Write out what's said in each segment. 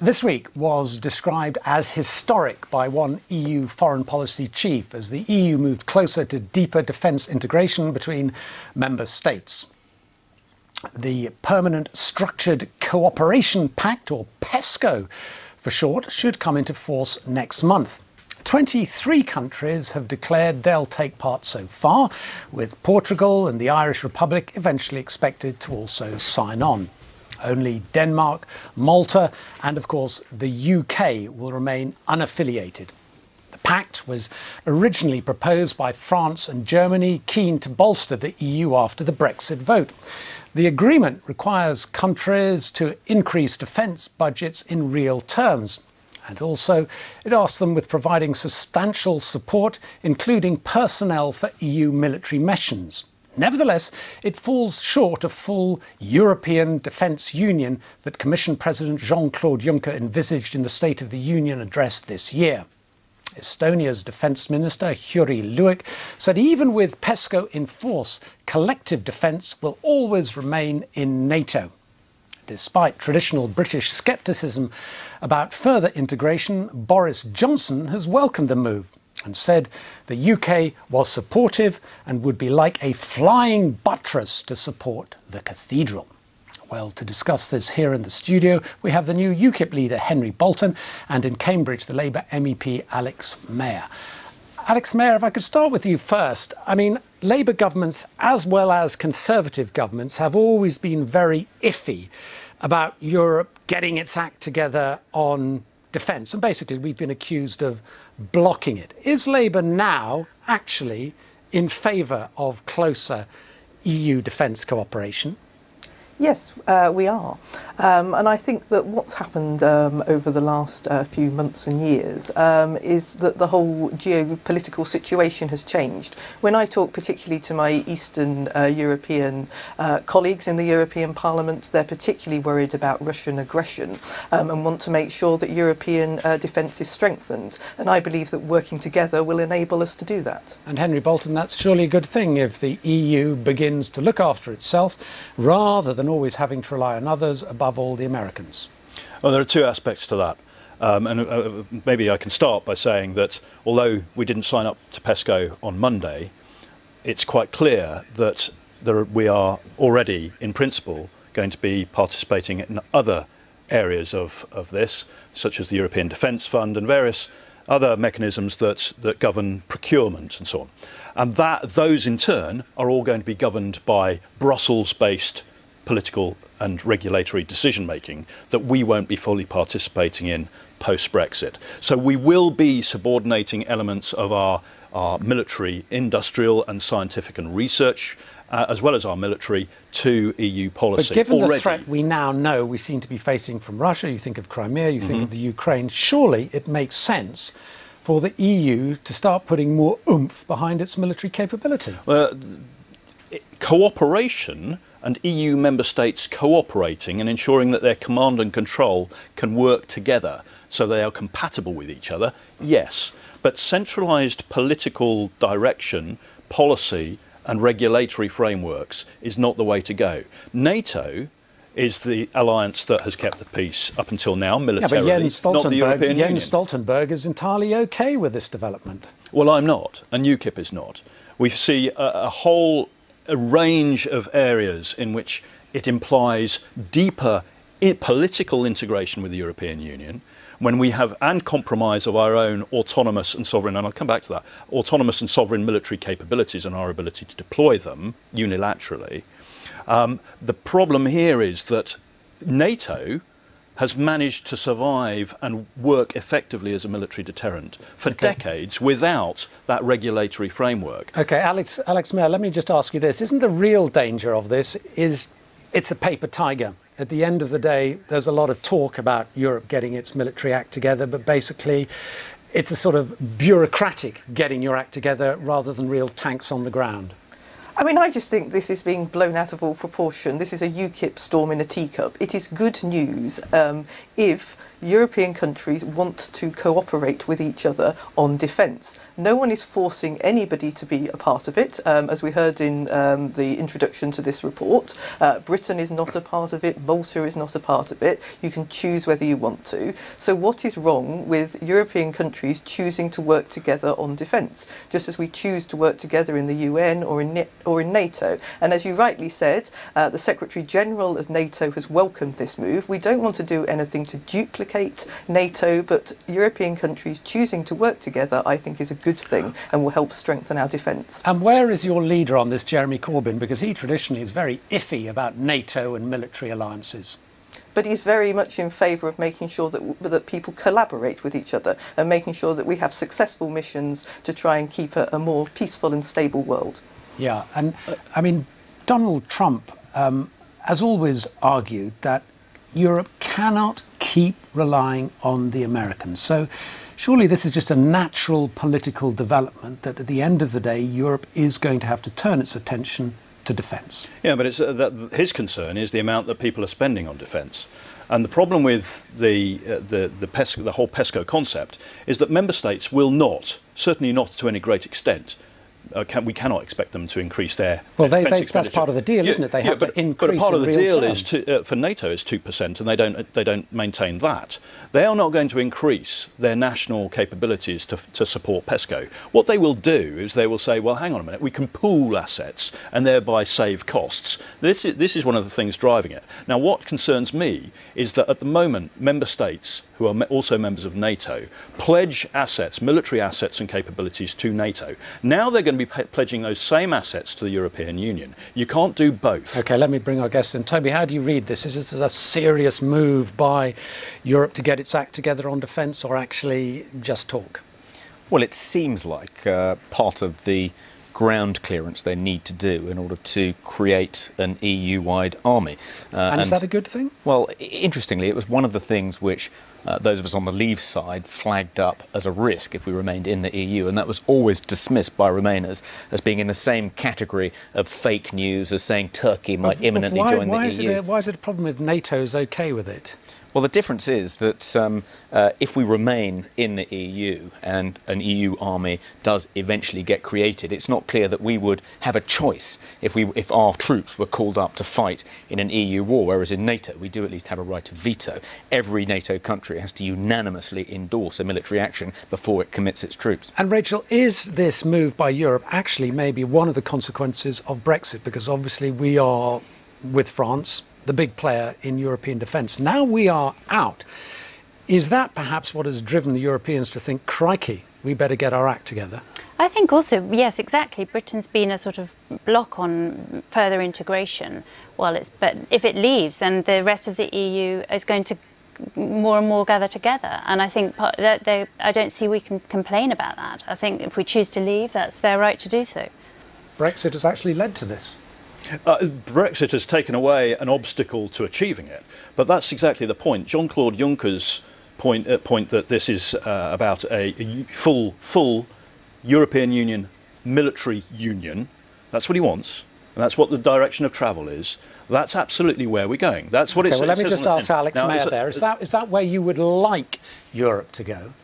This week was described as historic by one EU foreign policy chief as the EU moved closer to deeper defence integration between member states. The Permanent Structured Cooperation Pact, or PESCO for short, should come into force next month. 23 countries have declared they'll take part so far, with Portugal and the Irish Republic eventually expected to also sign on. Only Denmark, Malta and, of course, the UK will remain unaffiliated. The pact was originally proposed by France and Germany, keen to bolster the EU after the Brexit vote. The agreement requires countries to increase defence budgets in real terms. And also, it asks them with providing substantial support, including personnel for EU military missions. Nevertheless, it falls short of full European defence union that Commission President Jean-Claude Juncker envisaged in the State of the Union address this year. Estonia's Defence Minister, Jüri Luik, said even with PESCO in force, collective defence will always remain in NATO. Despite traditional British scepticism about further integration, Boris Johnson has welcomed the move and said the UK was supportive and would be like a flying buttress to support the cathedral. Well, to discuss this here in the studio, we have the new UKIP leader, Henry Bolton, and in Cambridge, the Labour MEP, Alex Mayer. Alex Mayer, if I could start with you first. I mean, Labour governments, as well as Conservative governments, have always been very iffy about Europe getting its act together on defence. And basically, we've been accused of blocking it. Is Labour now actually in favour of closer EU defence cooperation? Yes, we are. And I think that what's happened over the last few months and years is that the whole geopolitical situation has changed. When I talk particularly to my Eastern European colleagues in the European Parliament, they're particularly worried about Russian aggression and want to make sure that European defence is strengthened. And I believe that working together will enable us to do that. And Henry Bolton, that's surely a good thing if the EU begins to look after itself rather than always having to rely on others, above all the Americans. Well, there are two aspects to that. Maybe I can start by saying that although we didn't sign up to PESCO on Monday, it's quite clear that we are already, in principle, going to be participating in other areas of this, such as the European Defence Fund and various other mechanisms that govern procurement and so on. And those in turn are all going to be governed by Brussels-based political and regulatory decision making that we won't be fully participating in post-Brexit. So we will be subordinating elements of our military, industrial and scientific and research as well as our military to EU policy. But given already. The threat we now know we seem to be facing from Russia, you think of Crimea, you think of the Ukraine, surely it makes sense for the EU to start putting more oomph behind its military capability. Cooperation and EU member states cooperating and ensuring that their command and control can work together so they are compatible with each other, yes. But centralised political direction, policy and regulatory frameworks is not the way to go. NATO is the alliance that has kept the peace up until now, militarily, yeah, but not the European Union. Jens Stoltenberg is entirely OK with this development. Well, I'm not, and UKIP is not. We see a range of areas in which it implies deeper political integration with the European Union when we have, and compromise of our own autonomous and sovereign, and I'll come back to that, autonomous and sovereign military capabilities and our ability to deploy them unilaterally. The problem here is that NATO has managed to survive and work effectively as a military deterrent for decades without that regulatory framework. OK, Alex Mayer, let me just ask you this. Isn't the real danger of this is it's a paper tiger? At the end of the day, there's a lot of talk about Europe getting its military act together, but basically it's a sort of bureaucratic getting your act together rather than real tanks on the ground. I mean, I just think this is being blown out of all proportion. This is a UKIP storm in a teacup. It is good news if European countries want to cooperate with each other on defence. No one is forcing anybody to be a part of it, as we heard in the introduction to this report. Britain is not a part of it, Malta is not a part of it. You can choose whether you want to. So what is wrong with European countries choosing to work together on defence, just as we choose to work together in the UN or in NATO? And as you rightly said, the Secretary General of NATO has welcomed this move. We don't want to do anything to duplicate NATO, but European countries choosing to work together, I think, is a good thing and will help strengthen our defence. And where is your leader on this, Jeremy Corbyn? Because he traditionally is very iffy about NATO and military alliances. But he's very much in favour of making sure that people collaborate with each other and making sure that we have successful missions to try and keep a more peaceful and stable world. Yeah, and I mean, Donald Trump has always argued that Europe cannot keep relying on the Americans. So surely this is just a natural political development that at the end of the day, Europe is going to have to turn its attention to defence. Yeah, but it's, his concern is the amount that people are spending on defence. And the problem with the whole PESCO concept is that member states will not, certainly not to any great extent, we cannot expect them to increase their defence expenditure. That's part of the deal, isn't it? They have to increase. But part of the deal terms. is for NATO is 2%, and they don't maintain that. They are not going to increase their national capabilities to support PESCO. What they will do is they will say, well, hang on a minute, we can pool assets and thereby save costs. This is one of the things driving it. Now, what concerns me is that at the moment, member states who are also members of NATO pledge assets, military assets and capabilities to NATO. Now they're going to be pledging those same assets to the European Union. You can't do both. OK, let me bring our guests in. Toby, how do you read this? Is this a serious move by Europe to get its act together on defence, or actually just talk? Well, it seems like part of the ground clearance they need to do in order to create an EU-wide army. And is that a good thing? Well, interestingly, it was one of the things which those of us on the Leave side flagged up as a risk if we remained in the EU, and that was always dismissed by Remainers as being in the same category of fake news as saying Turkey might imminently join the EU. Why is it a problem if NATO's OK with it? Well, the difference is that if we remain in the EU and an EU army does eventually get created, it's not clear that we would have a choice if our troops were called up to fight in an EU war, whereas in NATO we do at least have a right of veto. Every NATO country has to unanimously endorse a military action before it commits its troops. And Rachel, is this move by Europe actually maybe one of the consequences of Brexit? Because obviously we are, with France, the big player in European defence. Now we are out. Is that perhaps what has driven the Europeans to think, crikey, we better get our act together? I think also, yes, exactly. Britain's been a sort of block on further integration. But if it leaves, then the rest of the EU is going to more and more gather together. And I think I don't see we can complain about that. I think if we choose to leave, that's their right to do so. Brexit has actually led to this. Brexit has taken away an obstacle to achieving it, but that's exactly the point. Jean-Claude Juncker's point that this is about a full European Union military union. That's what he wants, and that's what the direction of travel is. That's absolutely where we're going. That's what it says. Well, let me just ask Alex now, Mayer there. Is that where you would like Europe to go?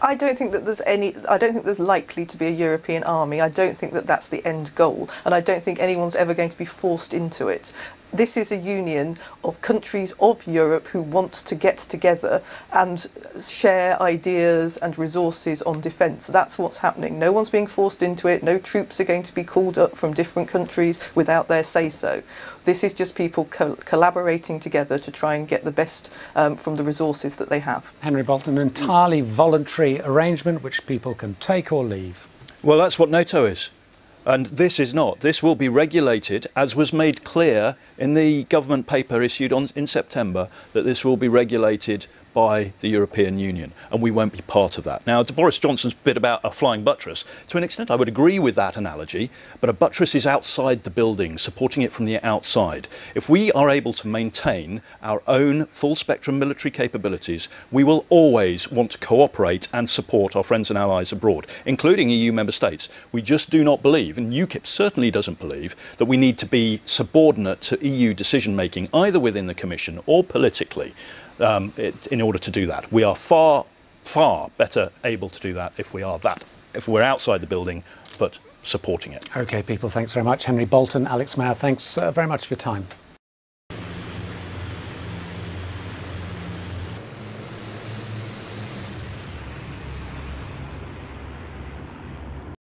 I don't think that I don't think there's likely to be a European army. I don't think that that's the end goal, and I don't think anyone's ever going to be forced into it. This is a union of countries of Europe who want to get together and share ideas and resources on defence. That's what's happening. No one's being forced into it. No troops are going to be called up from different countries without their say-so. This is just people collaborating together to try and get the best from the resources that they have. Henry Bolton, an entirely voluntary arrangement which people can take or leave. Well, that's what NATO is. And this is not. This will be regulated, as was made clear in the government paper issued in September, that this will be regulated by the European Union, and we won't be part of that. Now, to Boris Johnson's bit about a flying buttress, to an extent I would agree with that analogy, but a buttress is outside the building, supporting it from the outside. If we are able to maintain our own full-spectrum military capabilities, we will always want to cooperate and support our friends and allies abroad, including EU member states. We just do not believe, and UKIP certainly doesn't believe, that we need to be subordinate to EU decision-making, either within the Commission or politically, in order to do that. We are far, far better able to do that if we're outside the building, but supporting it. OK, people, thanks very much. Henry Bolton, Alex Mayer, thanks very much for your time.